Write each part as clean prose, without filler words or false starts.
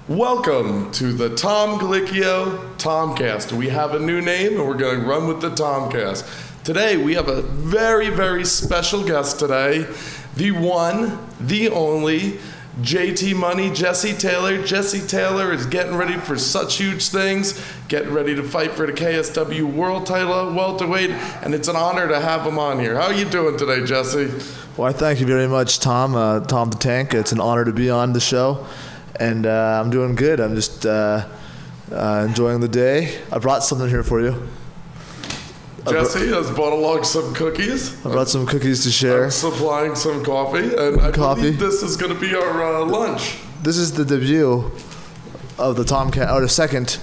Welcome to the Tom Gallicchio Tomcast. We have a new name and we're going to run with the Tomcast. Today we have a very, very special guest today. The one, the only, JT Money, Jesse Taylor. Jesse Taylor is getting ready for such huge things, getting ready to fight for the KSW World title, welterweight, and it's an honor to have him on here. How are you doing today, Jesse? Well, I thank you very much, Tom. Tom the Tank. It's an honor to be on the show, and I'm doing good. I'm just enjoying the day. I brought something here for you. Jesse has brought along some cookies. I brought some cookies to share. I'm supplying some coffee, and I believe this is going to be our lunch. This is the debut of the Tomcast, or the second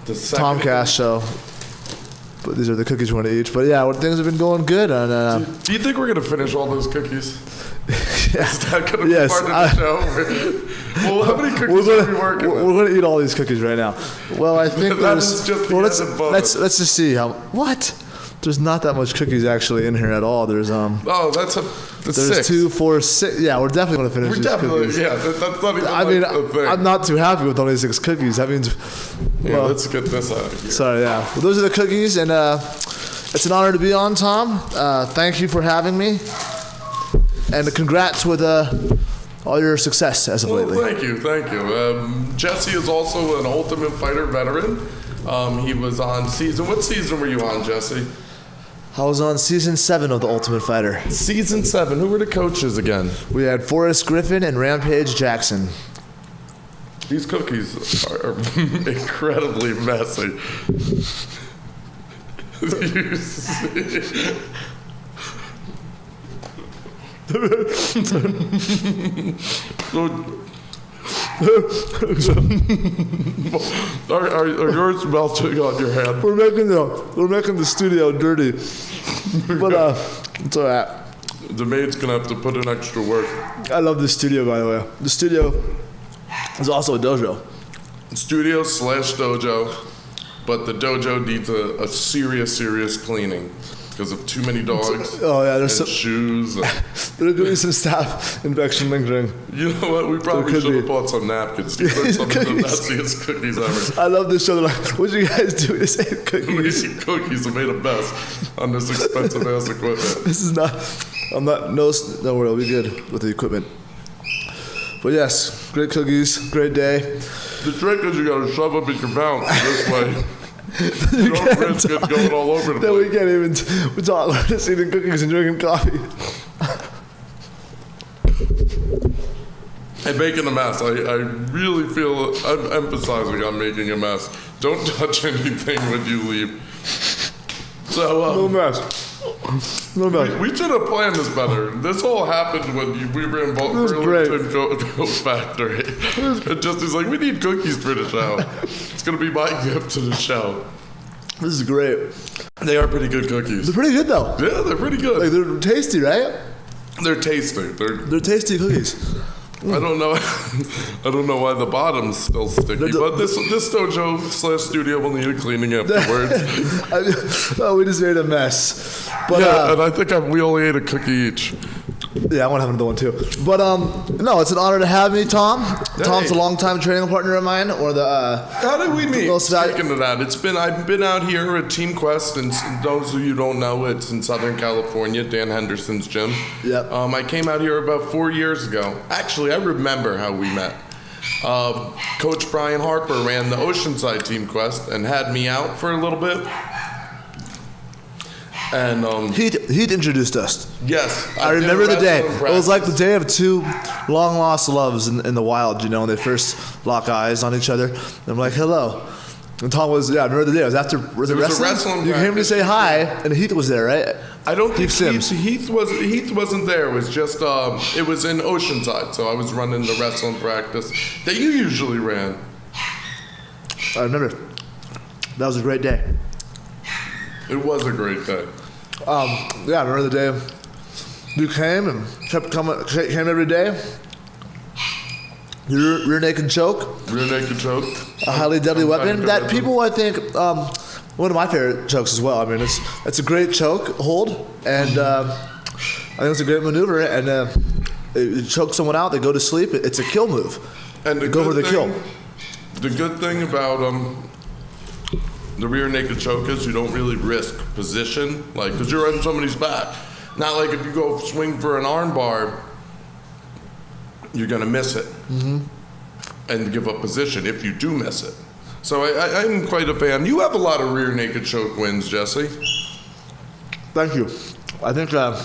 Tomcast show. But these are the cookies we're going to eat. But yeah, things have been going good. And do you think we're going to finish all those cookies? Yeah. Is that going to be part of the show? Well, how many cookies are we working with? We're going to eat all these cookies right now. Well, I think let's just see how. What? There's not that much cookies actually in here at all. There's that's there's 2, 4, 6. Yeah, we're definitely going to finish these cookies. Yeah, that's not even a thing. I'm not too happy with only 6 cookies. That means, well, let's get this out of here. Sorry, yeah. Well, those are the cookies, and it's an honor to be on, Tom. Thank you for having me, and congrats with all your success as of lately. Thank you. Jesse is also an Ultimate Fighter veteran. He was on what season were you on, Jesse? I was on season 7 of The Ultimate Fighter. Season 7. Who were the coaches again? We had Forrest Griffin and Rampage Jackson. These cookies are incredibly messy. You see? Are yours melting on your hand? We're making the studio dirty, but it's all right. The maid's gonna have to put in extra work. I love the studio, by the way. The studio is also a dojo. Studio/dojo, but the dojo needs a serious cleaning. Because of too many dogs. Oh yeah, there's and shoes. There's going to be some staph infection lingering. You know what? We probably should have bought some napkins. These are some of the nastiest cookies ever. I love this show. They're like, what'd you guys do? This ain't cookies. We eat cookies and made a mess on this expensive ass equipment. This is not. I'm not. No worry. I'll be good with the equipment. But yes, great cookies. Great day. The trick is you got to shove them in your mouth this way. You don't risk it going all over the place. Then we can't even talk. We're just eating cookies and drinking coffee. And making a mess. I really feel I'm emphasizing on making a mess. Don't touch anything when you leave. So no mess. No mess. We should have planned this better. This all happened when we were in Burlington Goat Factory. And Jesse's like, we need cookies for the show. It's going to be my gift to the show. This is great. They are pretty good cookies. They're pretty good, though. Yeah, they're pretty good. Like, they're tasty, right? They're tasty. They're tasty cookies. I don't know why the bottom's still sticky, but this dojo/studio will need a cleaning afterwards. We just made a mess. But, yeah, and I think we only ate a cookie each. Yeah, I want to have another one too. But no, it's an honor to have me, Tom. Hey. Tom's a longtime training partner of mine. How did we meet? Speaking of that, I've been out here at Team Quest, and those of you who don't know, it's in Southern California, Dan Henderson's gym. Yep. I came out here about 4 years ago. Actually, I remember how we met. Coach Brian Harper ran the Oceanside Team Quest and had me out for a little bit. And he'd introduced us. Yes, I remember the day. It was like the day of 2 long lost loves in the wild. You know, when they first lock eyes on each other. And I'm like, hello. And Tom was, I remember the day. It was after the wrestling. You came to say hi, and Heath was there, right? I don't think Heath wasn't there. It was just it was in Oceanside, so I was running the wrestling practice that you usually ran. I remember. That was a great day. It was a great day. I remember the day you came and kept coming. Came every day. Your rear naked choke. Rear naked choke. A highly deadly weapon. That people, I think, one of my favorite chokes as well. I mean, it's a great choke hold, and I think it's a great maneuver. And it chokes someone out. They go to sleep. It's a kill move. And go for the kill. The good thing about the rear naked choke is you don't really risk position, like, because you're on somebody's back. Not like if you go swing for an arm bar, you're going to miss it and give up position if you do miss it. So I'm quite a fan. You have a lot of rear naked choke wins, Jesse. Thank you. I think, I'm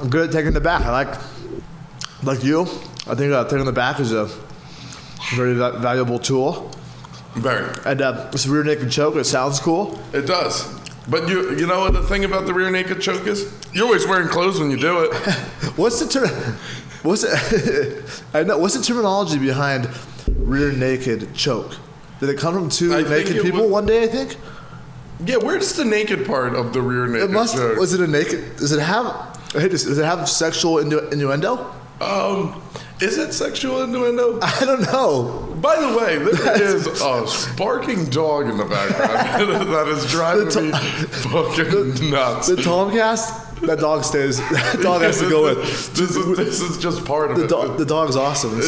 good at taking the back. Like you, I think taking the back is a very valuable tool. Very. And this rear naked choke, it sounds cool. It does. But you know what the thing about the rear naked choke is? You're always wearing clothes when you do it. What's the terminology behind rear naked choke? Did it come from two naked people one day, I think? Yeah, where's the naked part of the rear naked choke? Was it a naked? Does it have sexual innuendo? Is it sexual innuendo? I don't know. By the way, there is a barking dog in the background that is driving me fucking nuts. The Tomcast? That dog stays. That dog has to go with. This is just part of it. The dog's awesome.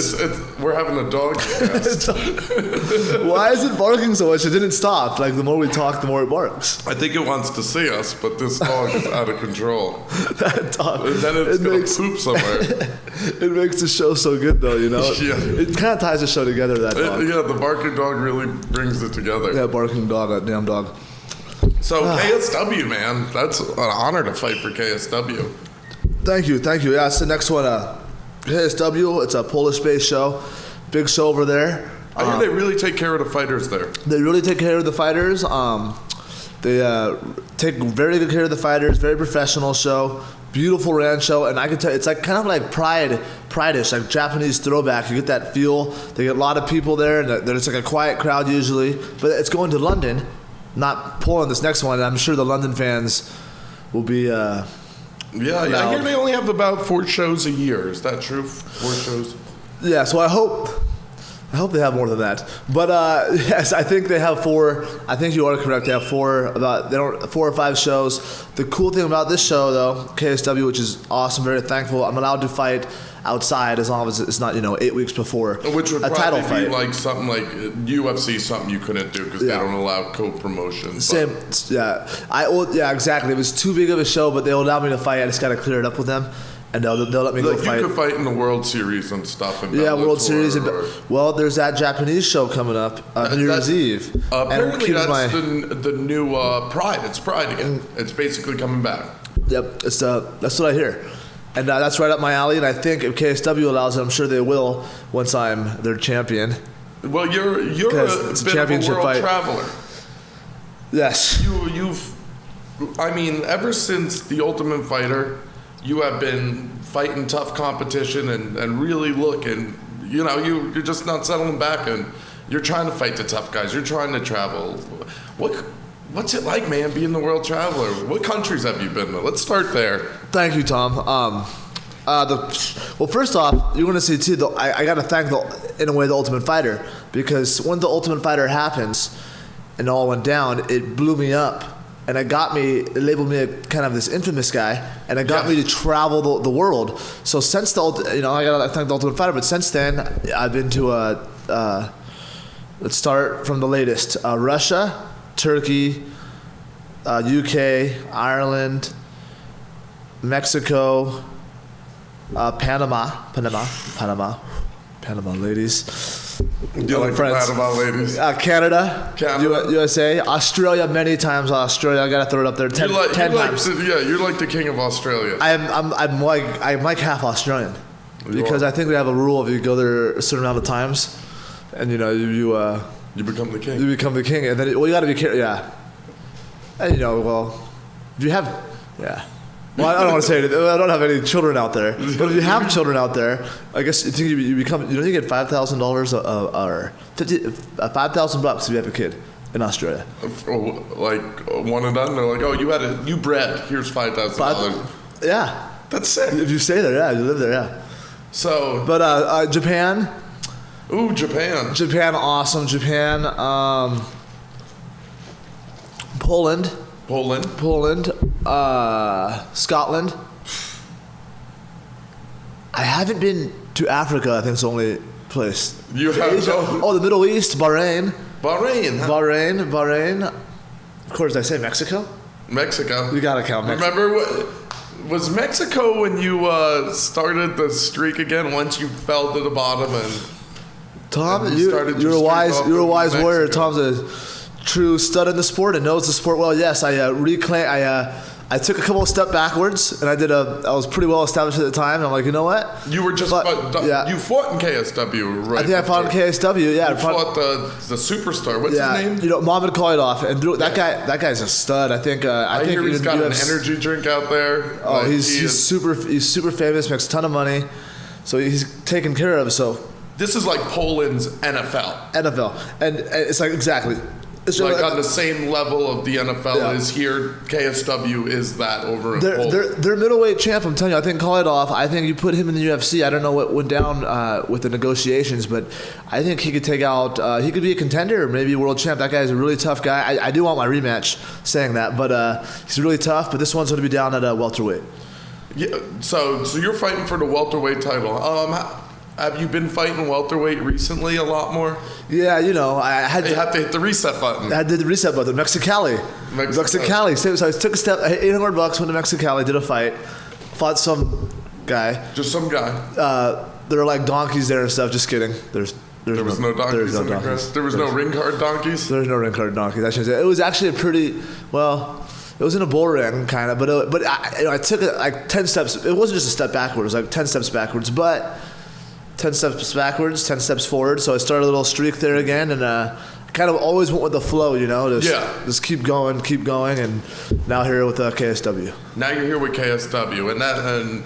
We're having a dog cast. Why is it barking so much? It didn't stop. Like, the more we talk, the more it barks. I think it wants to see us, but this dog is out of control. That dog. And then it's going to poop somewhere. It makes the show so good, though, you know? Yeah. It kind of ties the show together, that dog. Yeah, the barking dog really brings it together. Yeah, barking dog, that damn dog. So KSW, man, that's an honor to fight for KSW. Thank you. Yeah, it's the next one. KSW, it's a Polish-based show. Big show over there. I hear they really take care of the fighters there. They really take care of the fighters. They take very good care of the fighters. Very professional show. Beautiful ranch show. And I can tell you, it's like kind of like Pride-ish, like Japanese throwback. You get that feel. They get a lot of people there, and there's like a quiet crowd usually. But it's going to London. Not Poland, this next one, and I'm sure the London fans will be Yeah, I hear they only have about 4 shows a year. Is that true? 4 shows? Yeah, so I hope they have more than that. But yes, I think they have 4. I think you are correct. They have 4 or 5 shows. The cool thing about this show, though, KSW, which is awesome, very thankful. I'm allowed to fight outside as long as it's not 8 weeks before which would a title probably be fight. Like something like UFC, something you couldn't do because they don't allow co-promotion. Same, yeah. Exactly. It was too big of a show, but they'll allow me to fight. I just got to clear it up with them, and they'll let me go fight. You could fight in the World Series and stuff. And World Series. Well, there's that Japanese show coming up New Year's Eve. Apparently, that's the new Pride. It's Pride again. It's basically coming back. Yep, that's what I hear. And that's right up my alley, and I think if KSW allows it, I'm sure they will once I'm their champion. Well, you're a bit of a world traveler. Yes. Ever since The Ultimate Fighter, you have been fighting tough competition and really looking, you're just not settling back, and you're trying to fight the tough guys. You're trying to travel. What's it like, man, being the world traveler? What countries have you been to? Let's start there. Thank you, Tom. Well, first off, you're going to see, too, I got to thank, in a way, The Ultimate Fighter, because when The Ultimate Fighter happens and all went down, it blew me up, and it labeled me a kind of this infamous guy, and it got me to travel the world. So since I got to thank The Ultimate Fighter, but since then, I've been to, let's start from the latest, Russia, Turkey, UK, Ireland, Mexico, Panama, ladies. You like Panama, ladies? Canada, USA, Australia, many times. Australia, I gotta throw it up there. 10 times. You're like the king of Australia. I'm like half Australian, because I think we have a rule: if you go there a certain amount of times, and you become the king. You become the king, and then you got to be careful. Yeah, and if you have, Well, I don't want to say it. I don't have any children out there, but if you have children out there, I guess you think you become. You get $5,000 or $5,000 if you have a kid in Australia. Like one and done. They're like, oh, you bred. Here's $5,000. Yeah, that's sick. If you stay there, you live there, So, but Japan. Ooh, Japan. Japan, awesome. Japan, Poland, Scotland. I haven't been to Africa. I think it's only place? You have Asia? Oh, the Middle East, Bahrain. Bahrain. Huh? Bahrain. Of course, did I say Mexico? Mexico. You gotta count Mexico. Remember, was Mexico when you started the streak again? Once you fell to the bottom and Tom, you're a wise warrior. Tom's a true stud in the sport and knows the sport well. Yes, I took a couple of steps backwards, and I was pretty well established at the time. And I'm like, you know what? You were just, you fought in KSW, right? I think I fought in KSW. Yeah, you fought the superstar. What's his name? You know, Mohamed Khalidov, and that guy's a stud. I think he's got an energy drink out there. Oh, he's super famous, makes a ton of money, so he's taken care of. So this is like Poland's NFL, and it's like exactly. It's like on the same level of the NFL is here. KSW is that over in Poland. They're middleweight champ. I'm telling you, I think Khalidov. I think you put him in the UFC. I don't know what went down with the negotiations, but I think he could take out. He could be a contender, maybe a world champ. That guy's a really tough guy. I do want my rematch, saying that, but he's really tough. But this one's going to be down at welterweight. Yeah. So you're fighting for the welterweight title. Have you been fighting welterweight recently a lot more? Yeah, you know, I had to hit the reset button. I did the reset button. Mexicali. So I took a step. $800 went to Mexicali, did a fight, fought some guy. Just some guy. There are like donkeys there and stuff. Just kidding. There was no donkeys. There was no ring card donkeys. There's no ring card donkeys. I shouldn't say. It was actually a pretty well. It was in a bull ring, kind of, but I took it like 10 steps. It wasn't just a step backwards. It was like 10 steps backwards, but 10 steps backwards, 10 steps forward. So I started a little streak there again, and kind of always went with the flow, you know. Just keep going, and now here with KSW. Now you're here with KSW, and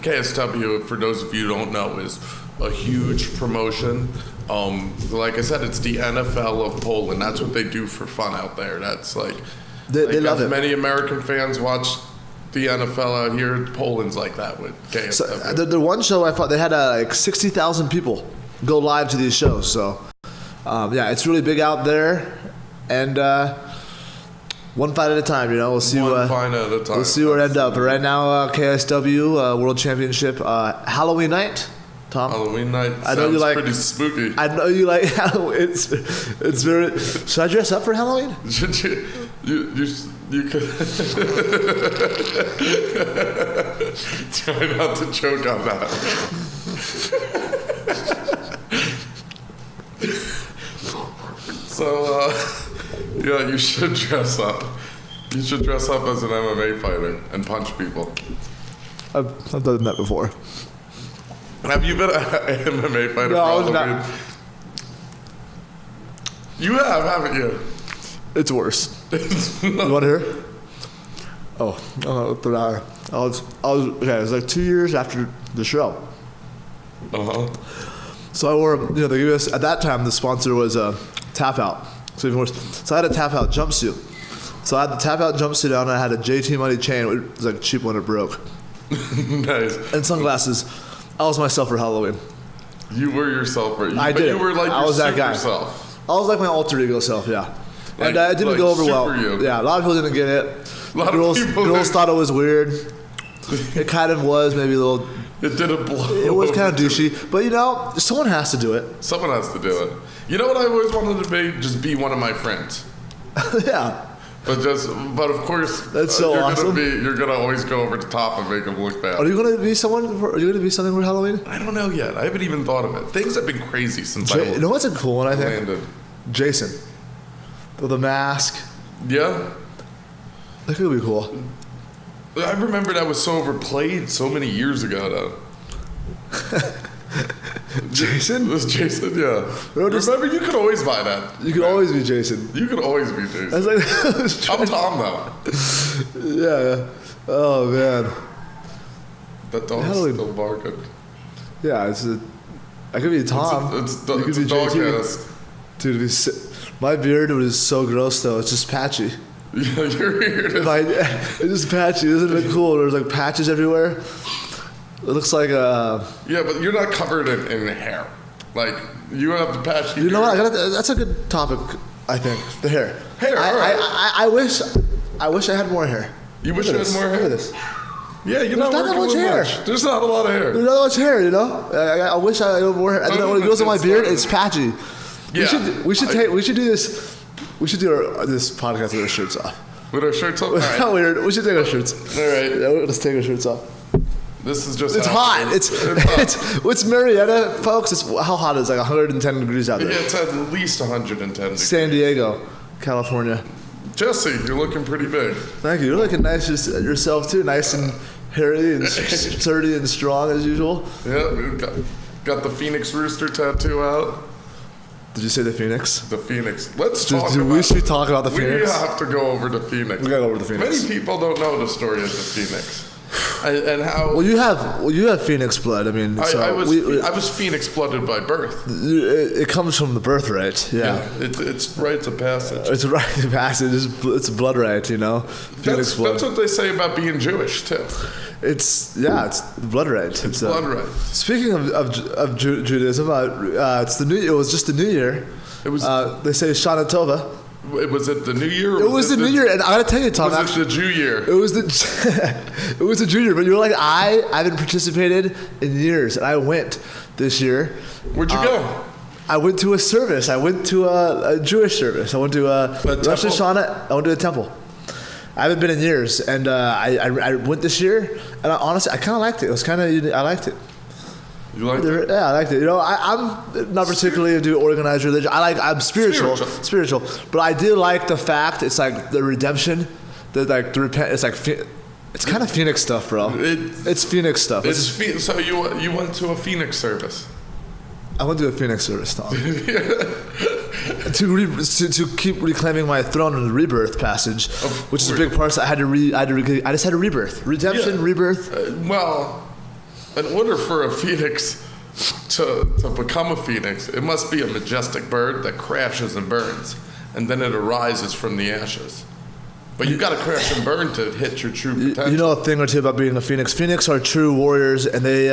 KSW, for those of you who don't know, is a huge promotion. Like I said, it's the NFL of Poland. That's what they do for fun out there. That's like they love it. Many American fans watch the NFL out here. Poland's like that with KSW. So, the one show I fought, they had like 60,000 people go live to these shows. So, it's really big out there, and one fight at a time. You know, we'll see. One fight at a time. We'll see where it ends up. But right now, KSW World Championship, Halloween night. Tom? Halloween night. I know you like pretty spooky. I know you like Halloween. It's very. Should I dress up for Halloween? Should you? You could try not to choke on that. So, you should dress up. You should dress up as an MMA fighter and punch people. I've done that before. Have you been an MMA fighter for Halloween? You have, haven't you? It's worse. You want to hear? Oh, I was okay. It was like 2 years after the show. So I wore, they gave us at that time. The sponsor was a Tap Out. So even worse. So I had a Tap Out jumpsuit. So I had the Tap Out jumpsuit on. And I had a JT Money chain. It was like cheap when it broke. Nice. And sunglasses. I was myself for Halloween. You were yourself for. I did. You were like I was that guy. Self. I was like my alter ego self. Yeah. And it didn't go over well. You. Yeah, a lot of people didn't get it. Girls thought it was weird. It kind of was, maybe a little. It didn't blow. It was kind of douchey, but someone has to do it. Someone has to do it. You know what I always wanted to be? Just be one of my friends. Yeah. But of course, that's so awesome. You're gonna always go over the top and make them look bad. Are you gonna be someone? Are you gonna be something for Halloween? I don't know yet. I haven't even thought of it. Things have been crazy since you know what's a cool one? I think landed. Jason with a mask. Yeah. That could be cool. I remember that was so overplayed so many years ago, though. Jason? It was Jason, yeah. Remember, you could always buy that. You could always be Jason. You could always be Jason. I'm Tom, though. Yeah. Oh, man. That dog's still barking. Yeah, I could be Tom. It's a Tomcast. Dude, my beard was so gross, though. It's just patchy. Yeah, your beard it's just patchy. Isn't it cool? There's like patches everywhere. It looks like a... Yeah, but you're not covered in hair. Like, you don't have the patch. You know what? That's a good topic, I think. The hair. Hair, all right. I wish I had more hair. You wish you had more hair? Look at this. Yeah, you're not that much hair. There's not a lot of hair. There's not much hair, you know. I wish I had more hair. And then when it goes on my beard, it's patchy. Yeah. We should do this. We should do this podcast with our shirts off. With our shirts off? All right. How weird. We should take our shirts. All right. Yeah, let's take our shirts off. This is just. It's hot. It's Marietta, folks. How hot is it? Like 110 degrees out there. Yeah, it's at least 110 degrees. San Diego, California. Jesse, you're looking pretty big. Thank you. You're looking nice yourself too. Nice and hairy and sturdy and strong as usual. Yeah, got the Phoenix Rooster tattoo out. Did you say the Phoenix? The Phoenix. Let's talk about we should talk about the Phoenix. We have to go over the Phoenix. We gotta go over the Phoenix. Many people don't know the story of the Phoenix. And how? Well, you have Phoenix blood. I mean, I was Phoenix blooded by birth. It comes from the birth, yeah. It's rites of passage. It's a rite of passage. It's a blood right, you know. Phoenix blood. That's what they say about being Jewish too. It's the blood right. It's blood right. Speaking of Judaism, it was just the New Year. It was. They say Shana Tova. Was it the New Year? It was the New Year, and I gotta tell you, Tom. Was it the Jew year? It was the Jew year, but you were like, I haven't participated in years, and I went this year. Where'd you go? I went to a service. I went to a Jewish service. I went to Rosh Hashanah. I went to a temple. I haven't been in years, and I went this year, and honestly, I kind of liked it. It was kind of I liked it. You liked it? Yeah, I liked it. You know, I'm not particularly into organized religion. I'm spiritual, but I did like the fact it's like the redemption, the repent. It's like it's kind of Phoenix stuff, bro. It's Phoenix stuff. So you went to a Phoenix service. I went to a Phoenix service, Tom. to keep reclaiming my throne in the rebirth passage, which is a big part. So I just had a rebirth, redemption, rebirth. Well, in order for a phoenix to become a phoenix, it must be a majestic bird that crashes and burns, and then it arises from the ashes. But you got to crash and burn to hit your true potential. You know a thing or two about being a phoenix. Phoenix are true warriors, and they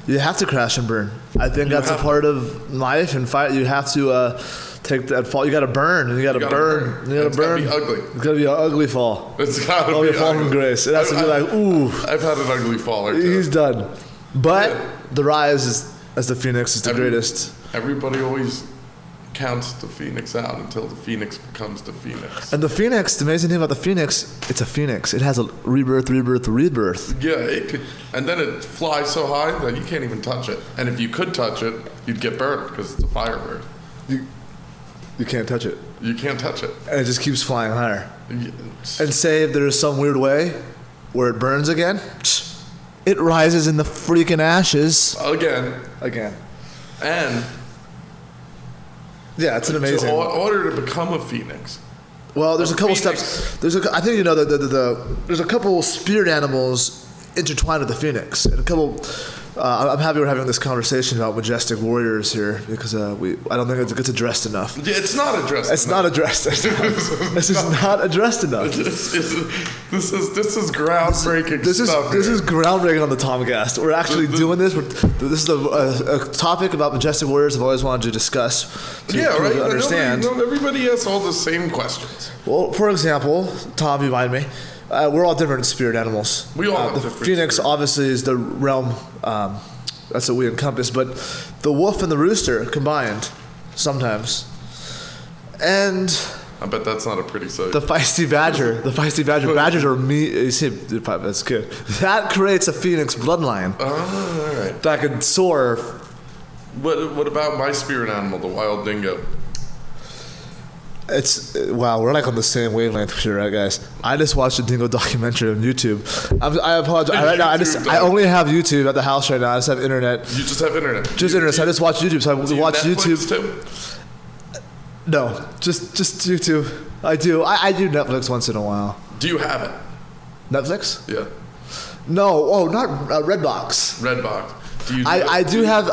you have to crash and burn. I think that's a part of life and fight. You have to take that fall. You got to burn, and you got to burn. You got to burn. It's got to be ugly. It's got to be an ugly fall. It's got to be a fall from grace. It has to be like, ooh. I've had an ugly fall or two. He's done. But the rise as the phoenix is the greatest. Everybody always counts the phoenix out until the phoenix becomes the phoenix. And the phoenix, the amazing thing about the phoenix, it's a phoenix. It has a rebirth. Yeah, it could, and then it flies so high that you can't even touch it. And if you could touch it, you'd get burned because it's a firebird. You can't touch it. You can't touch it. And it just keeps flying higher. And say if there's some weird way where it burns again, it rises in the freaking ashes. Again. And yeah, it's an amazing. In order to become a phoenix. Well, there's a couple steps. I think you know there's a couple spirit animals intertwined with the phoenix, and a couple. I'm happy we're having this conversation about majestic warriors here because I don't think it gets addressed enough. Yeah, it's not addressed. It's not addressed enough. This is not addressed enough. This is groundbreaking stuff. This is groundbreaking on the Tomcast. We're actually doing this. This is a topic about majestic warriors I've always wanted to discuss. To understand. Everybody asks all the same questions. Well, for example, Tom, you mind me? We're all different spirit animals. We all have the different phoenix spirit. Obviously is the realm that's what we encompass, but the wolf and the rooster combined sometimes. And I bet that's not a pretty sight. The feisty badger. Badgers are meat. You see, that's good. That creates a phoenix bloodline. Oh, all right. That could soar. What about my spirit animal, the wild dingo? Wow, we're like on the same wavelength for sure, right, guys? I just watched a dingo documentary on YouTube. I apologize. Right now, I only have YouTube at the house right now. I just have internet. You just have internet? Just internet. So I just watch YouTube. So I watch YouTube. Too? No, just YouTube. I do. I do Netflix once in a while. Do you have it? Netflix? Yeah. No. Oh, not Redbox. Redbox. I do have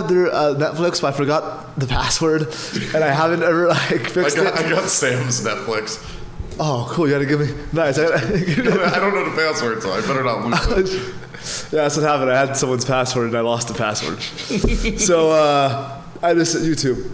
their Netflix, but I forgot the password, and I haven't ever fixed it. I got Sam's Netflix. Oh, cool! You gotta give me nice. I don't know the password, so I better not lose it. Yeah, that's what happened. I had someone's password and I lost the password. So I just YouTube.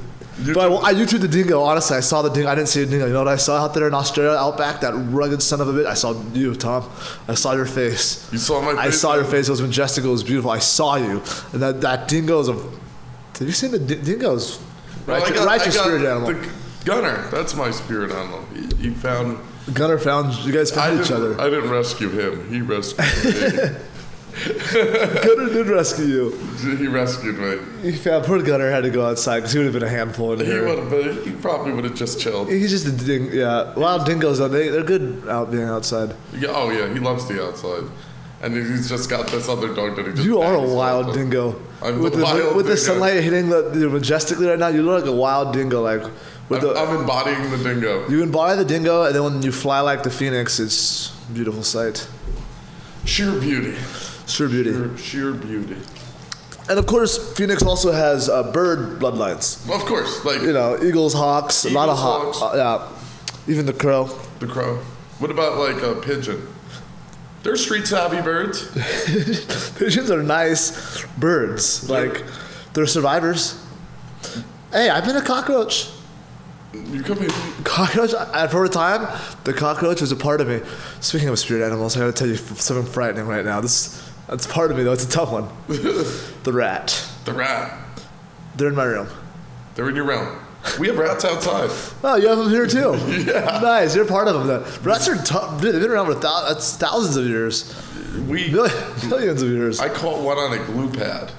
But I YouTubed the dingo. Honestly, I saw the dingo. I didn't see a dingo. You know what I saw out there in Australia, outback? That rugged son of a bitch. I saw you, Tom. I saw your face. You saw my face? I saw your face. It was majestic. It was beautiful. I saw you. And that dingo is a... Have you seen the dingoes? Righteous spirit animal. The Gunner, that's my spirit animal. He found... Gunner found... You guys found each other. I didn't rescue him. He rescued me. Gunner did rescue you. He rescued me. Poor Gunner had to go outside because he would have been a handful in here. He probably would have just chilled. He's just a yeah. Wild dingoes, though, they're good out being outside. Yeah, oh yeah, he loves the outside. And he's just got this other dog that he just... You are a wild dingo. I'm with the sunlight hitting majestically right now, you look like a wild dingo. I'm embodying the dingo. You embody the dingo, and then when you fly like the phoenix, it's a beautiful sight. Sheer beauty. Sheer beauty. Sheer beauty. And of course, Phoenix also has bird bloodlines. Well, of course, eagles, hawks, a lot of hawks. Yeah, even the crow. The crow. What about a pigeon? They're street savvy birds. Pigeons are nice birds. They're survivors. Hey, I've been a cockroach. You could be. Cockroach. For a time, the cockroach was a part of me. Speaking of spirit animals, I got to tell you something frightening right now. That's part of me, though. It's a tough one. The rat. The rat. They're in my room. They're in your room. We have rats outside. Oh, you have them here too? Yeah. Nice. You're part of them. Rats are tough. They've been around for thousands of years. Millions of years. I caught one on a glue pad.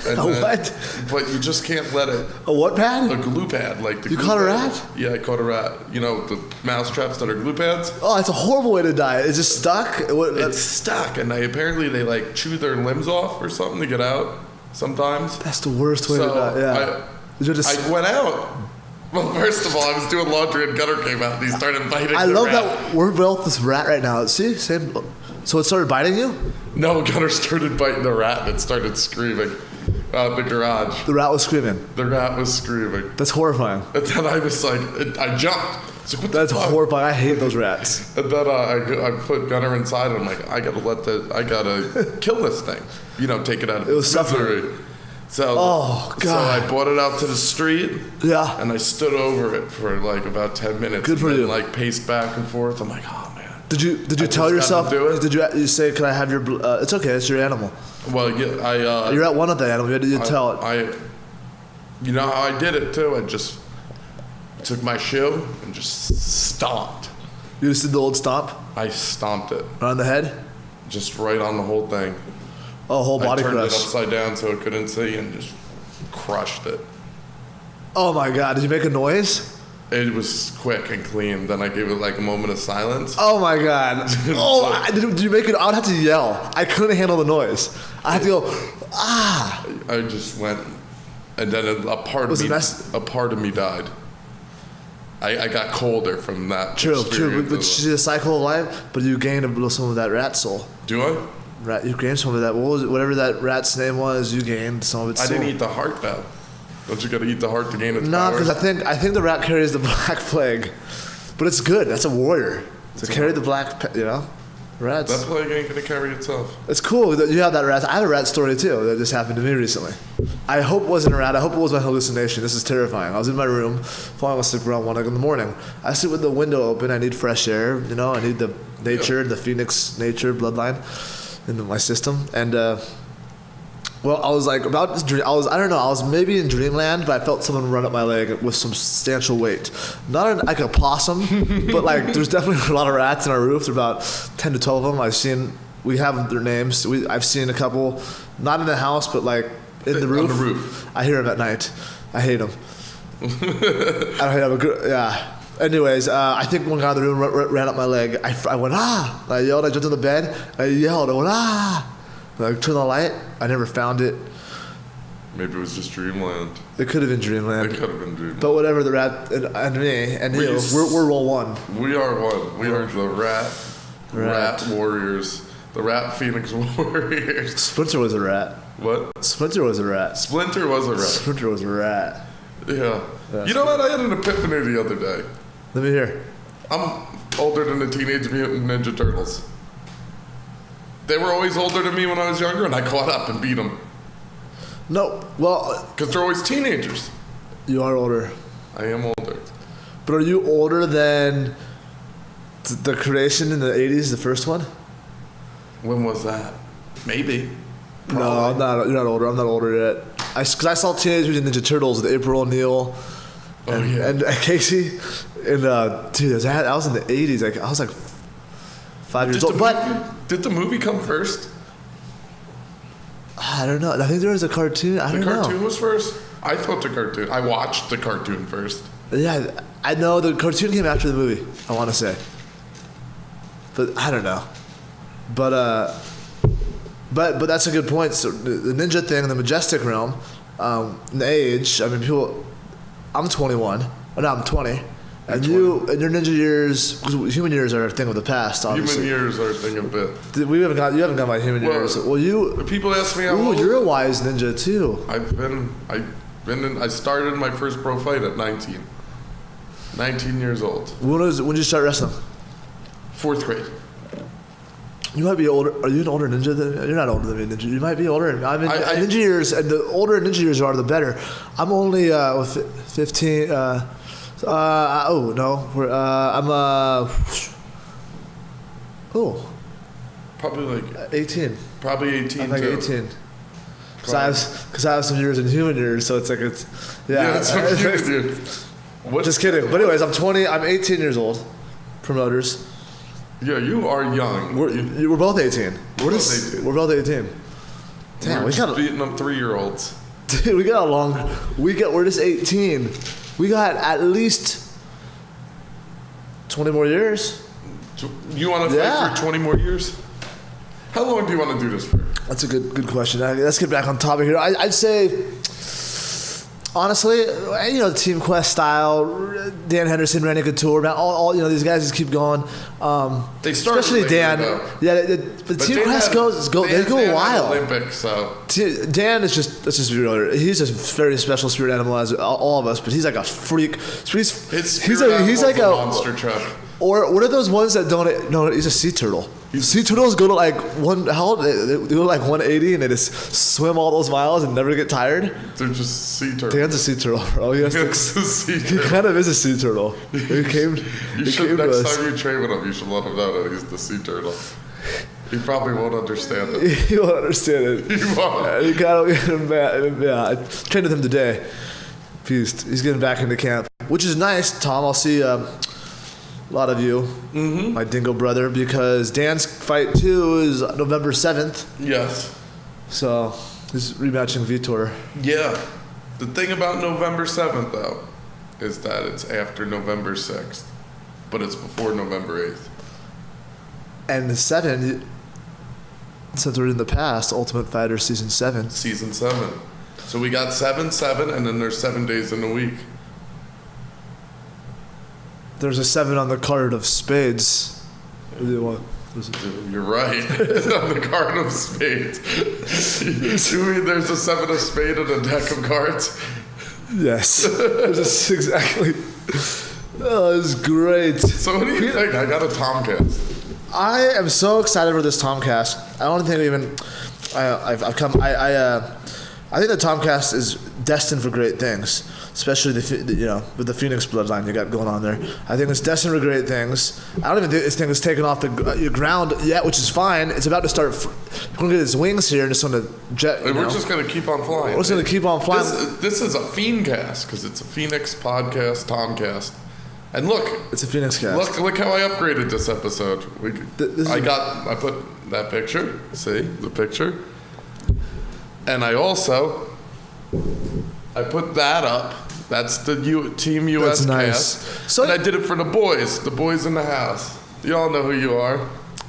What? But you just can't let it. A what pad? A glue pad. You caught a rat? Yeah, I caught a rat. You know, the mouse traps that are glue pads? Oh, it's a horrible way to die. Is it stuck? It's stuck, and apparently they chew their limbs off or something to get out sometimes. That's the worst way to die, yeah. I went out. Well, first of all, I was doing laundry and Gunner came out and he started biting I the love rat. that we're with this rat right now. See? Same. So it started biting you? No, Gunner started biting the rat and it started screaming out the garage. The rat was screaming? The rat was screaming. That's horrifying. And then I was I jumped. That's horrifying. I hate those rats. And then I put Gunner inside and I'm like, I gotta kill this thing. Take it out of it was misery. Suffering. So, oh, God. So I brought it out to the street. Yeah. And I stood over it for about 10 minutes. Good for you. And paced back and forth. I'm like, oh man. Did you tell yourself? Did you say, can I have your? It's okay. It's your animal. Well, yeah, you're at one of the animal. You had to tell it. You know how I did it too. I just took my shoe and just stomped. You just did the old stomp? I stomped it. Right on the head? Just right on the whole thing. Oh, whole body crush. I turned it upside down so it couldn't see and just crushed it. Oh my God, did you make a noise? It was quick and clean. Then I gave it a moment of silence. Oh my God. Did you make it? I would have to yell. I couldn't handle the noise. I had to go, ah. I just went, and then a part of me died. I got colder from that. True. But she's a cycle of life, but you gained some of that rat soul. Do I? You gained some of that. What was it? Whatever that rat's name was, you gained some of its soul. I didn't eat the heart though. Don't you got to eat the heart to gain its powers? No, because I think the rat carries the black plague, but it's good. That's a warrior to carry the black. Rats. That plague ain't gonna carry itself. It's cool that you have that rat. I have a rat story too that just happened to me recently. I hope it wasn't a rat. I hope it was my hallucination. This is terrifying. I was in my room, falling asleep around 1 in the morning. I sit with the window open. I need fresh air. I need the nature, the phoenix nature bloodline into my system. And I was about to dream. I was maybe in dreamland, but I felt someone run up my leg with some substantial weight. Not like a possum, but there's definitely a lot of rats in our roof. There's about 10 to 12 of them. We have their names. I've seen a couple, not in the house, but in the roof. On the roof. I hear them at night. I hate them. I don't hate them. Yeah. Anyways, I think one guy in the room ran up my leg. I went, ah! I yelled. I jumped on the bed. I yelled. I went, ah! I turned the light. I never found it. Maybe it was just dreamland. It could have been dreamland. It could have been dreamland. But whatever, the rat and me and you, we're roll one. We are one. We are the rat warriors. The rat phoenix warriors. Splinter was a rat. What? Splinter was a rat. Splinter was a rat. Splinter was a rat. Yeah. You know what? I had an epiphany the other day. Let me hear. I'm older than the Teenage Mutant Ninja Turtles. They were always older than me when I was younger, and I caught up and beat them. No, well... Because they're always teenagers. You are older. I am older. But are you older than the creation in the 80s, the first one? When was that? Maybe. Probably. No, I'm not. You're not older. I'm not older yet. Because I saw Teenage Mutant Ninja Turtles with April O'Neil and Casey. And dude, that was in the 80s. Like I was like 5 years old. But did the movie come first? I don't know. I think there was a cartoon. I don't know. The cartoon was first? I thought the cartoon. I watched the cartoon first. Yeah, I know the cartoon came after the movie, I want to say. But I don't know. But that's a good point. So the ninja thing in the majestic realm, in the age, I mean, people, I'm 21. Oh, no, I'm 20. And you, in your ninja years, because human years are a thing of the past, obviously. Human years are a thing of the past. You haven't got my human years. Well, you. People ask me how old. You're a wise ninja too. I started my first pro fight at 19. 19 years old. When did you start wrestling? 4th grade. You might be older. Are you an older ninja than you're not older than me, ninja? You might be older. I mean, ninja years, and the older ninja years are, the better. I'm only 15. Oh no, I'm probably like 18. Probably 18. I'm like 18. Because I have some years in human years, so it's like yeah. It's some human years. Just kidding. But anyways, I'm 20. I'm 18 years old. Promoters. Yeah, you are young. We're both 18. We're both 18. Damn, we got beating up 3-year-olds. Dude, we got a long. We're just 18. We got at least 20 more years. You want to fight for 20 more years? How long do you want to do this for? That's a good question. Let's get back on topic here. I'd say, honestly, the Team Quest style, Dan Henderson, Randy Couture, all these guys just keep going. They started especially Dan. The Team Dan Quest they go wild. Olympics, so Dan is just let's just be real. He's a very special spirit animal as all of us, but he's like a freak. He's like a monster truck. Or what are those ones that don't? No, he's a sea turtle. Sea turtles go to like they go to like 180 and they just swim all those miles and never get tired. They're just sea turtles. Dan's a sea turtle, bro. He kind of is a sea turtle. Next time you train with him, you should let him know that he's the sea turtle. He probably won't understand it. He won't understand it. He won't. You gotta get him back. Yeah, I trained with him today. He's getting back into camp, which is nice. Tom, I'll see a lot of you, my dingo brother, because Dan's fight too is November 7th. Yes. So he's rematching Vitor. Yeah. The thing about November 7th, though, is that it's after November 6th, but it's before November 8th. And the 7, since we're in the past, Ultimate Fighter Season 7. Season 7. So we got 7/7, and then there's 7 days in a week. There's a 7 on the card of spades. You're right. On the card of spades. You mean there's a 7 of spades and a deck of cards? Yes. That's exactly. Oh, it's great. So what do you think? I got a Tomcast. I am so excited for this Tomcast. I don't think I think the Tomcast is destined for great things, especially with the Phoenix bloodline you got going on there. I think it's destined for great things. I don't even think this thing is taken off the ground yet, which is fine. It's about to start. We're gonna get its wings here and it's gonna jet. We're just gonna keep on flying. We're just gonna keep on flying. This is a Fiendcast because it's a Phoenix podcast, Tomcast. And look, it's a Phoenix cast. Look how I upgraded this episode. I put that picture. See the picture, and I put that up. That's the Team US nice. cast. So and I did it for the boys in the house. You all know who you are.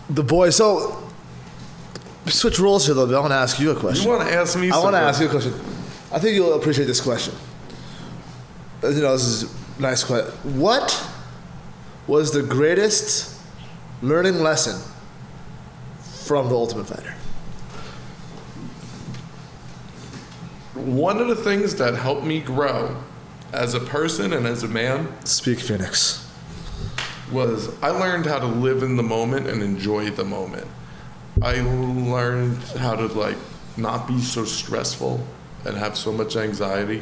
The boys. So switch roles here, though. I want to ask you a question. You want to ask me? I want to ask you a question. I think you'll appreciate this question. This is. Nice question. What was the greatest learning lesson from The Ultimate Fighter? One of the things that helped me grow as a person and as a man, speak Phoenix, was I learned how to live in the moment and enjoy the moment. I learned how to not be so stressful and have so much anxiety.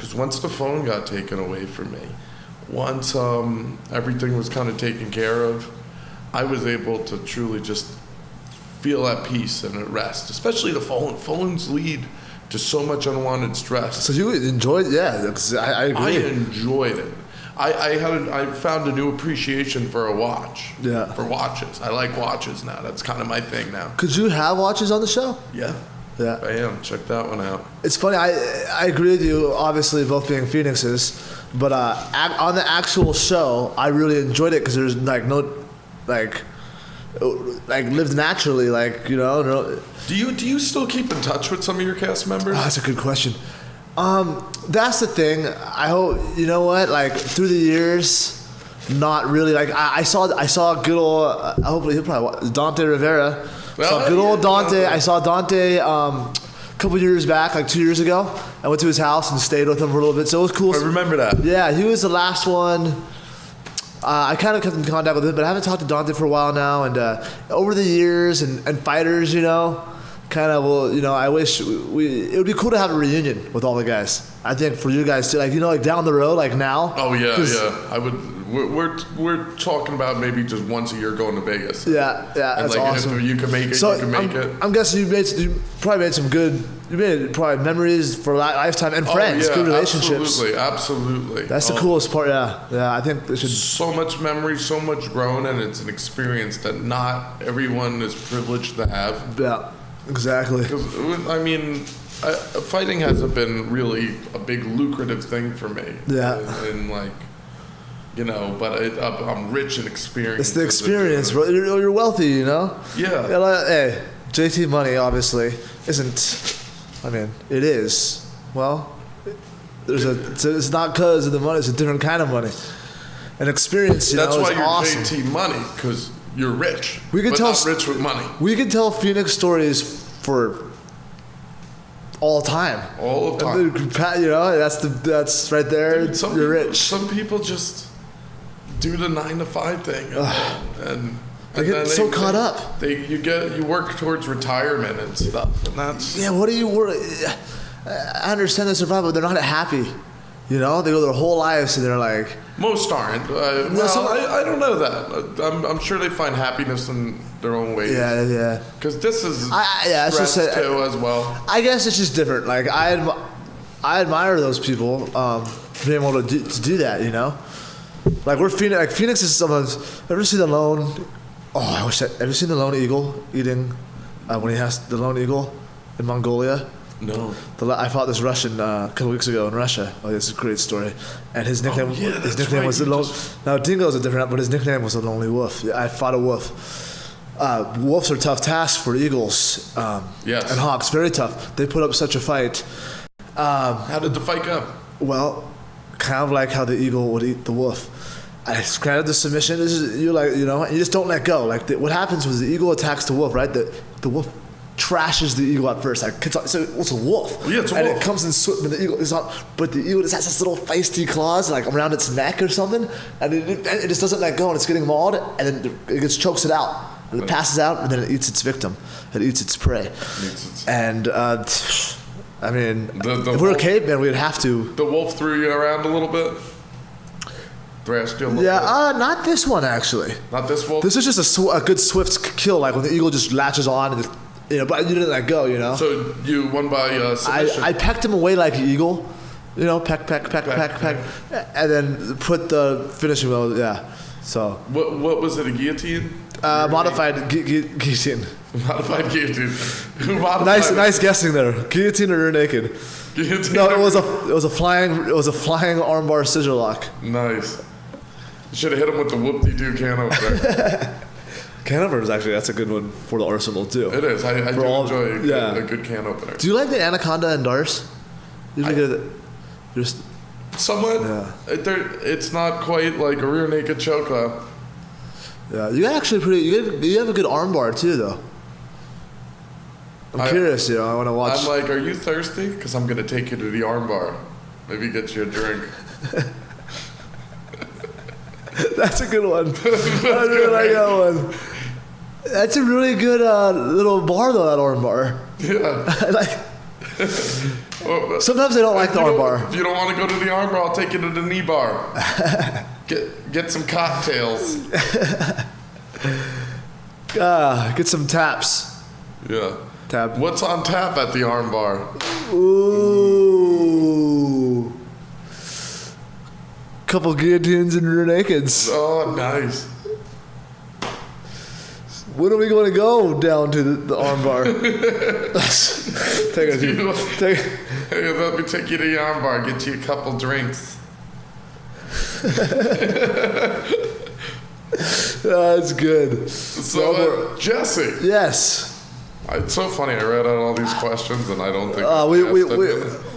because once the phone got taken away from me, once everything was kind of taken care of, I was able to truly just feel at peace and at rest. Especially the phone. Phones lead to so much unwanted stress. So you enjoyed, I agree. I enjoyed it. I found a new appreciation for a watch. Yeah. For watches. I like watches now. That's kind of my thing now. Could you have watches on the show? Yeah. Yeah. I am. Check that one out. It's funny. I agree with you, obviously, both being Phoenixes. But on the actual show, I really enjoyed it because there's lived naturally, No. Do you still keep in touch with some of your cast members? Oh, that's a good question. That's the thing. I hope, you know what, through the years, not really. I saw good old, hopefully he'll probably, Dante Rivera. Old Dante. I saw Dante a couple years back, 2 years ago. I went to his house and stayed with him for a little bit, so it was cool. I remember that. Yeah, he was the last one. I kind of kept in contact with him, but I haven't talked to Dante for a while now. And over the years and fighters, I wish it would be cool to have a reunion with all the guys. I think for you guys too, down the road, now. Oh yeah, yeah. I would. We're talking about maybe just once a year going to Vegas. Yeah, that's awesome. If you can make it, you can make it. I'm guessing you probably made some good. You made probably memories for a lifetime and friends, good relationships. Absolutely. That's the coolest part. Yeah. I think it should. So much memory, so much grown, and it's an experience that not everyone is privileged to have. Yeah, exactly. Because fighting hasn't been really a big lucrative thing for me. Yeah. But I'm rich in experience. It's the experience, bro. You're wealthy, Yeah. Hey, JT money obviously isn't. It is. Well, it's not because of the money. It's a different kind of money. An experience, That's why you're awesome. JT money, because you're rich. Not rich with money. We can tell Phoenix stories for all time. All the time. That's right there. Dude, you're rich. Some people just do the 9 to 5 thing, and they get so caught up. You work towards retirement and stuff, and that's What do you work? I understand the survival, but they're not happy. They go their whole lives and they're like. Most aren't. I don't know that. I'm sure they find happiness in their own ways. Yeah. Because this is stress too as well. I guess it's just different. I admire those people for being able to do that. We're Phoenix. Phoenix is someone's. Ever seen the lone? Oh, ever seen the lone eagle eating when he has the lone eagle in Mongolia? No. I fought this Russian a couple weeks ago in Russia. Oh, it's a great story. And his nickname, was the Lone. Now Dingo's a different, but his nickname was the Lonely Wolf. I fought a wolf. Wolves are tough tasks for eagles and hawks. Very tough. They put up such a fight. How did the fight go? Well, kind of like how the eagle would eat the wolf. I granted the submission. This is you just don't let go. What happens was the eagle attacks the wolf, right? The wolf trashes the eagle at first. So it's a wolf. Yeah, it's a wolf. And it comes in but the eagle is not. But the eagle just has this little feisty claws around its neck or something, and it just doesn't let go, and it's getting mauled, and then it just chokes it out, and it passes out, and then it eats its victim. It eats its prey. And if we're a caveman, we'd have to. The wolf threw you around a little bit. Thrashed you a little bit. Not this one actually. Not this wolf. This is just a good swift kill, when the eagle just latches on and. But you didn't let go, So you won by submission. I pecked him away like an eagle, peck, and then put the finishing blow. Yeah. So. What was it? A guillotine? Modified guillotine. Modified guillotine. Who modified? Nice guessing there. Guillotine or rear naked? Guillotine. No, it was a flying armbar scissor lock. Nice. You should have hit him with the whoop-de-doo can opener. Can opener that's a good one for the arsenal too. It is. I do enjoy a good can opener. Do you like the anaconda and Darce? Somewhat. Yeah. It's not quite like a rear naked choke though. Yeah, you have a good arm bar too though. I'm curious, I want to watch. I'm like, are you thirsty? Because I'm gonna take you to the arm bar. Maybe get you a drink. That's a good one. I really like that one. That's a really good little bar though, that arm bar. Yeah. Sometimes they don't like the arm bar. If you don't want to go to the arm bar, I'll take you to the knee bar. Get some cocktails. Get some taps. Yeah. Tap. What's on tap at the arm bar? Ooh. Couple guillotines and rear nakeds. Oh, nice. When are we going to go down to the arm bar? Hey, let me take you to the arm bar, get you a couple drinks. That's good. So, Jesse. Yes. It's so funny. I read out all these questions, and I don't think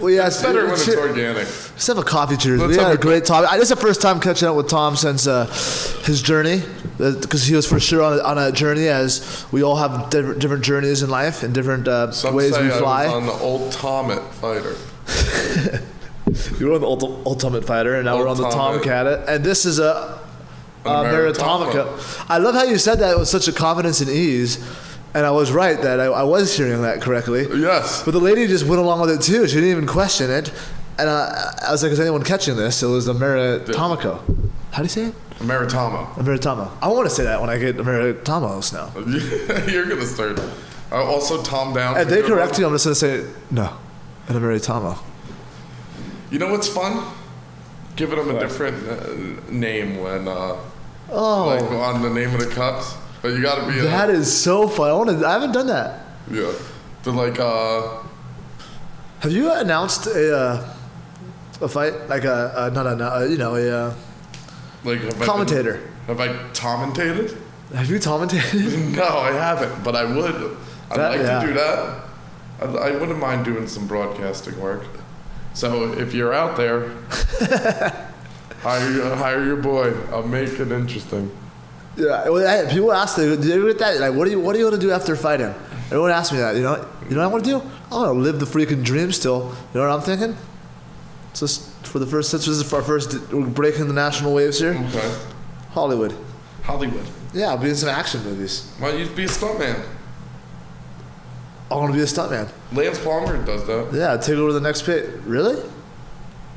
we asked. It's better when it's organic. Let's have a coffee cheers. We had a great talk. This is the first time catching up with Tom since his journey, because he was for sure on a journey, as we all have different journeys in life and different ways we fly. I was on the Ultimate Fighter. You were on the Ultimate Fighter, and now we're on the Tomcat, and this is a Maritomica. I love how you said that with such a confidence and ease. And I was right that I was hearing that correctly. Yes. But the lady just went along with it too. She didn't even question it. And I was like, is anyone catching this? It was a Maritomico. How do you say it? Maritamo. A Maritamo. I want to say that when I get Maritamos now. You're going to start. Also, Tom Down. If they correct you, I'm just going to say, no, a Maritamo. You know what's fun? Giving them a different name when, like on the name of the cups. But you gotta be. That is so fun. I haven't done that. Yeah. To like. Have you announced a fight like a commentator? Have I commentated? Have you commentated? No, I haven't. But I would. I'd like to do that. I wouldn't mind doing some broadcasting work. So if you're out there, hire your boy. I'll make it interesting. Yeah, people ask me, do you ever get that? Like, what do you want to do after fighting? Everyone asks me that. You know what I want to do? I want to live the freaking dream still. You know what I'm thinking? This is our first, we're breaking the national waves here. Okay. Hollywood. Yeah, I'll be in some action movies. Why don't you be a stuntman? I want to be a stuntman. Lance Palmer does that. Yeah, take over the next pit. Really?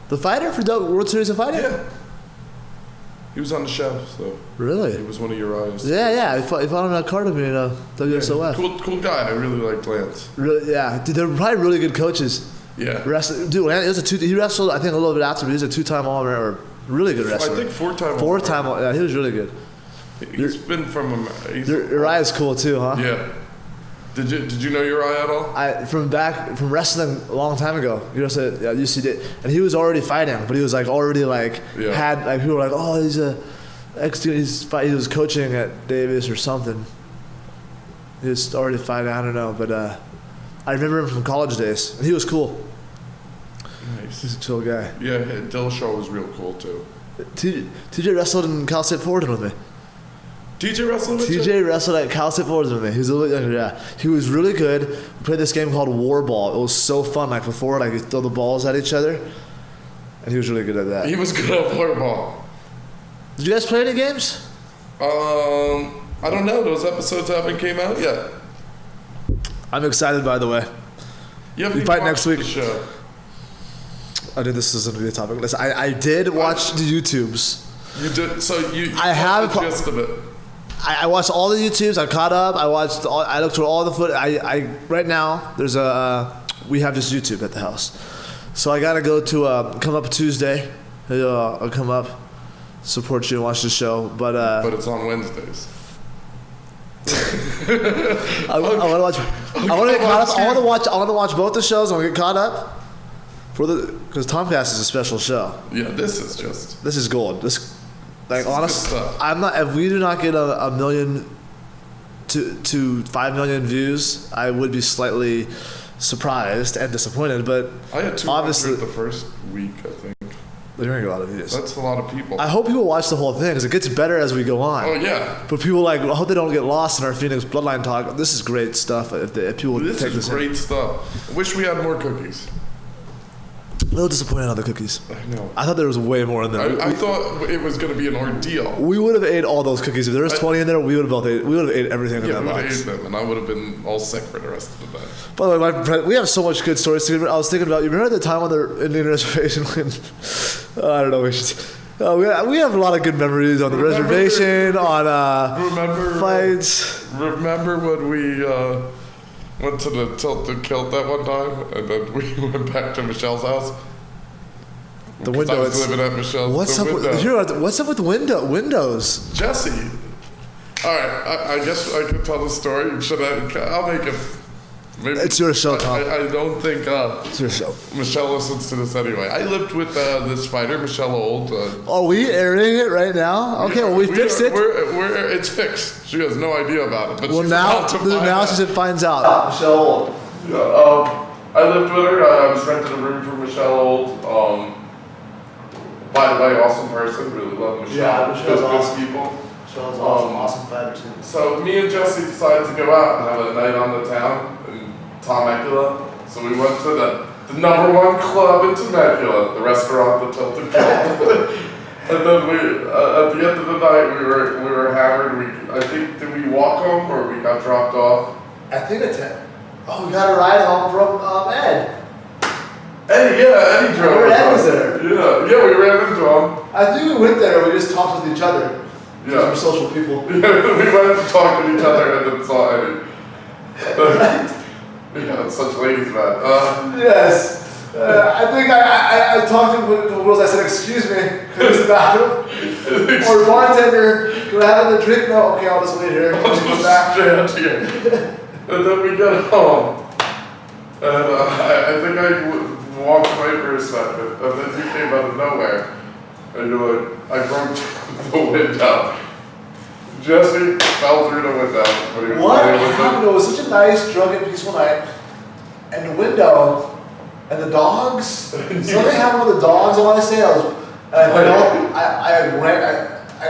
The fighter for the World Series of Fighting? Yeah. He was on the show, so. Really? He was one of your eyes. Yeah. He fought on a card with me in WSOF. Cool guy. I really liked Lance. Really, yeah. Dude, they're probably really good coaches. Yeah. Dude, he wrestled, I think, a little bit after, but he was a two-time All-American, or really good wrestler. I think four-time. Yeah, he was really good. He's been from. Uriah's cool too, huh? Yeah. Did you know Uriah at all? From wrestling a long time ago. You know, so UC and he was already fighting, but he was like already had like people were like, oh, he was coaching at Davis or something. He was already fighting. I don't know, but I remember him from college days, and he was cool. Nice. He's a chill guy. Yeah, Dillashaw was real cool too. TJ wrestled in Cal State Fullerton with me. TJ wrestled with you? TJ wrestled at Cal State Fullerton with me. He was a little younger, yeah. He was really good. We played this game called War Ball. It was so fun. Like before, you throw the balls at each other. And he was really good at that. He was good at War Ball. Did you guys play any games? I don't know. Those episodes haven't came out yet. I'm excited, by the way. We fight next week. The show. I knew this was going to be a topic. Listen, I did watch the YouTubes. You did? So you I have the gist of it. I watched all the YouTubes. I caught up. I looked through all the footage. Right now we have this YouTube at the house, so I gotta go to come up Tuesday. I'll come up, support you, and watch the show. But it's on Wednesdays. I want to watch. I want to get caught up. I want to watch both the shows. I want to get caught up because Tomcast is a special show. Yeah, this is gold. Honestly, I'm not. If we do not get a million to 5 million views, I would be slightly surprised and disappointed. But I had 200 the first week, I think. They're getting a lot of views. That's a lot of people. I hope people watch the whole thing because it gets better as we go on. Oh yeah. But people I hope they don't get lost in our Phoenix Bloodline talk. This is great stuff. If people this take is great stuff. I wish we had more cookies. A little disappointed on the cookies. I know. I thought there was way more in there. I thought it was going to be an ordeal. We would have ate all those cookies. If there was 20 in there, we would have ate everything in that box. Yeah, we would have ate them, and I would have been all sick for the rest of the day. By the way, my friend, we have so much good stories together. I was thinking about, you remember the time on the Indian reservation when, I don't know, we have a lot of good memories on the reservation, on fights. Remember when we went to the Tilted Kilt that one time, and then we went back to Michelle's house? The window. I was living at Michelle's. What's up with the windows? Jesse. All right, I guess I could tell the story. I'll make it. Maybe, it's your show, Tom. I don't think it's your show. Michelle listens to this anyway. I lived with this fighter, Michelle Old. Are we airing it right now? Okay, well, we fixed it. It's fixed. She has no idea about it. But well, now she finds out. Michelle Old. Yeah, I lived with her. I was renting a room for Michelle Old. By the way, awesome person. Really love Michelle. Yeah, Michelle's awesome. People. Michelle's awesome fighter too. So me and Jesse decided to go out and have a night on the town in Temecula. So we went to the number one club in Temecula, the restaurant, the Tilted Kilt. And then we, at the end of the night, we were hammered. I think, did we walk home or we got dropped off? I think it's it. Oh, we got a ride home from Ed. Eddie drove. Ed was there. Yeah, we ran into him. I think we went there and we just talked with each other. Yeah. We're social people. Yeah, we went to talk with each other and then saw Eddie. Yeah, such ladies, man. Yes. I think I talked to the girls. I said, "Excuse me, can I use the bathroom?" Or bartender, can I have another drink? No, okay, I'll just wait here. I'll just stand here. And then we get home, and I think I walked away for a second, and then you came out of nowhere, and you're like, I broke the window. Jesse fell through the window. What happened? It was such a nice, drunken, peaceful night, and the window, and the dogs. Something happened with the dogs. I want to say I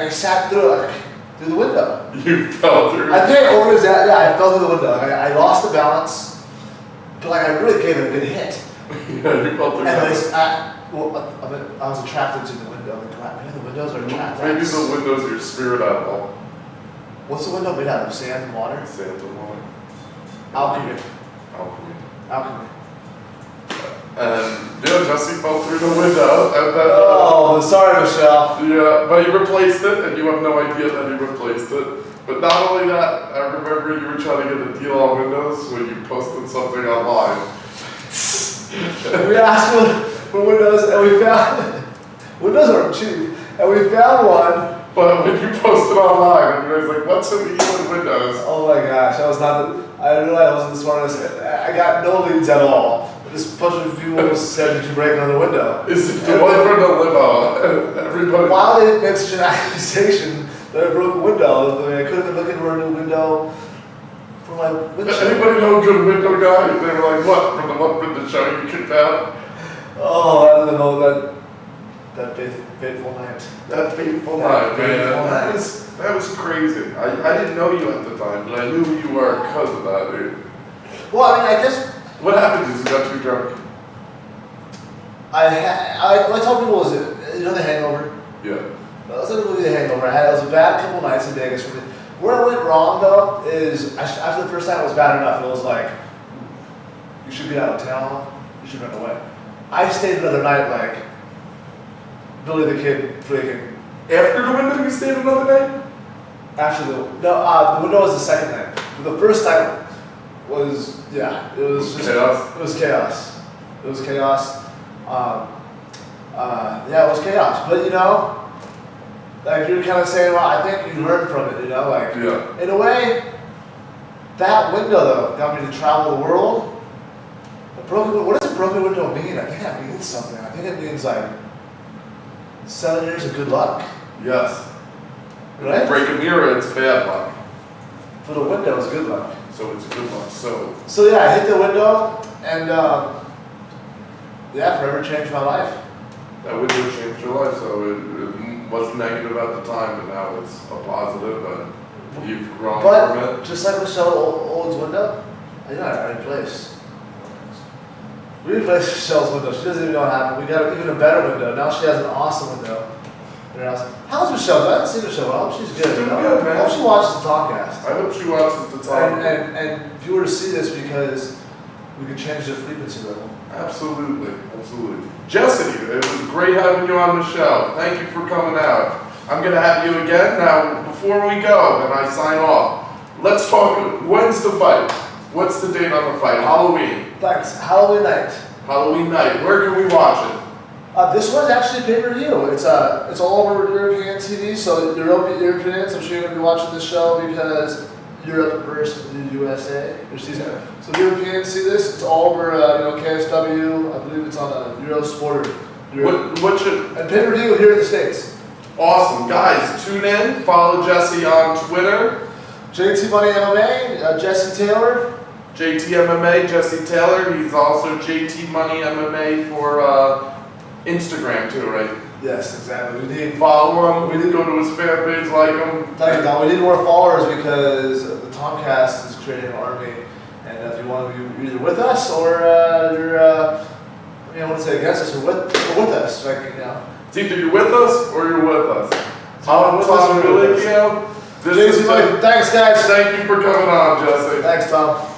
sat through the window. You fell through. I think I fell through the window. I lost the balance, but I really gave it a good hit. Yeah, you fell through. And I was attracted to the window. Maybe the windows are attracted. Maybe the windows are your spirit animal. What's the window made out of? Sand and water? Sand and water. Alchemy. And Jesse fell through the window, and then. Oh, sorry, Michelle. Yeah, but you replaced it, and you have no idea that you replaced it. But not only that, I remember you were trying to get a deal on windows when you posted something online. We asked for windows, and we found windows aren't cheap, and we found one. But when you posted online, and you was like, "What's a deal with windows?" Oh my gosh, I realized I wasn't the smartest. I got no leads at all. This bunch of people said, "Did you break another window?" Is it the one from the limo? Everybody. Why they made such an accusation that I broke a window? I mean, I could have been looking for a new window for my window. Anybody know a good window guy? They were like, "What? From the one from the show you kicked out?" Oh, I don't know that fateful night. That fateful night, man. That was crazy. I didn't know you at the time, but I knew who you were because of that, dude. Well, I mean, I guess. What happened is you got too drunk. What I tell people is, The Hangover? Yeah. I was in the movie The Hangover. It was a bad couple nights in Vegas for me. Where I went wrong, though, is after the first time it was bad enough. It was like, you should be out of town, you should run away. I stayed another night like Billy the Kid freaking. After the window, you stayed another night? After the window was the second night. But the first night was, it was just chaos. It was chaos. It was chaos. It was chaos. But like you're kind of saying, well, I think you learn from it, like in a way, that window though got me to travel the world. What does a broken window mean? I think that means something. I think it means like 7 years of good luck. Yes. Right? Break a mirror, it's bad luck. But a window is good luck. So it's good luck. So I hit the window and forever changed my life. That window changed your life, so it was negative at the time, but now it's a positive, and you've grown from it. Just like Michelle Old's window, I replaced. We replaced Michelle's window. She doesn't even know what happened. We got even a better window. Now she has an awesome window. How's Michelle? I haven't seen Michelle. I hope she's good. She's doing good, man. I hope she watches the Tomcast. I hope she watches the Tomcast. And if you were to see this, because we could change the frequency level. Absolutely. Jesse, it was great having you on the show. Thank you for coming out. I'm going to have you again. Now, before we go and I sign off, let's talk. When's the fight? What's the date on the fight? Halloween. Thanks. Halloween night. Halloween night. Where can we watch it? This one's actually pay-per-view. It's all over European TV, so Europeans, I'm sure you're going to be watching this show because Europe versus the USA. So Europeans see this. It's all over KSW. I believe it's on Eurosport. And pay-per-view here in the States. Awesome. Guys, tune in. Follow Jesse on Twitter. JT Money MMA, Jesse Taylor. JT MMA, Jesse Taylor. He's also JT Money MMA for Instagram too, right? Yes, exactly. We need follow him. We need to go to his fan page, like him. Thank you, Tom. We need more followers because the Tomcast is creating an army, and if you want to be either with us or you're, I want to say against us or with us, It's either you're with us or you're with us. Tom Gallicchio. Thanks, guys. Thank you for coming on, Jesse. Thanks, Tom.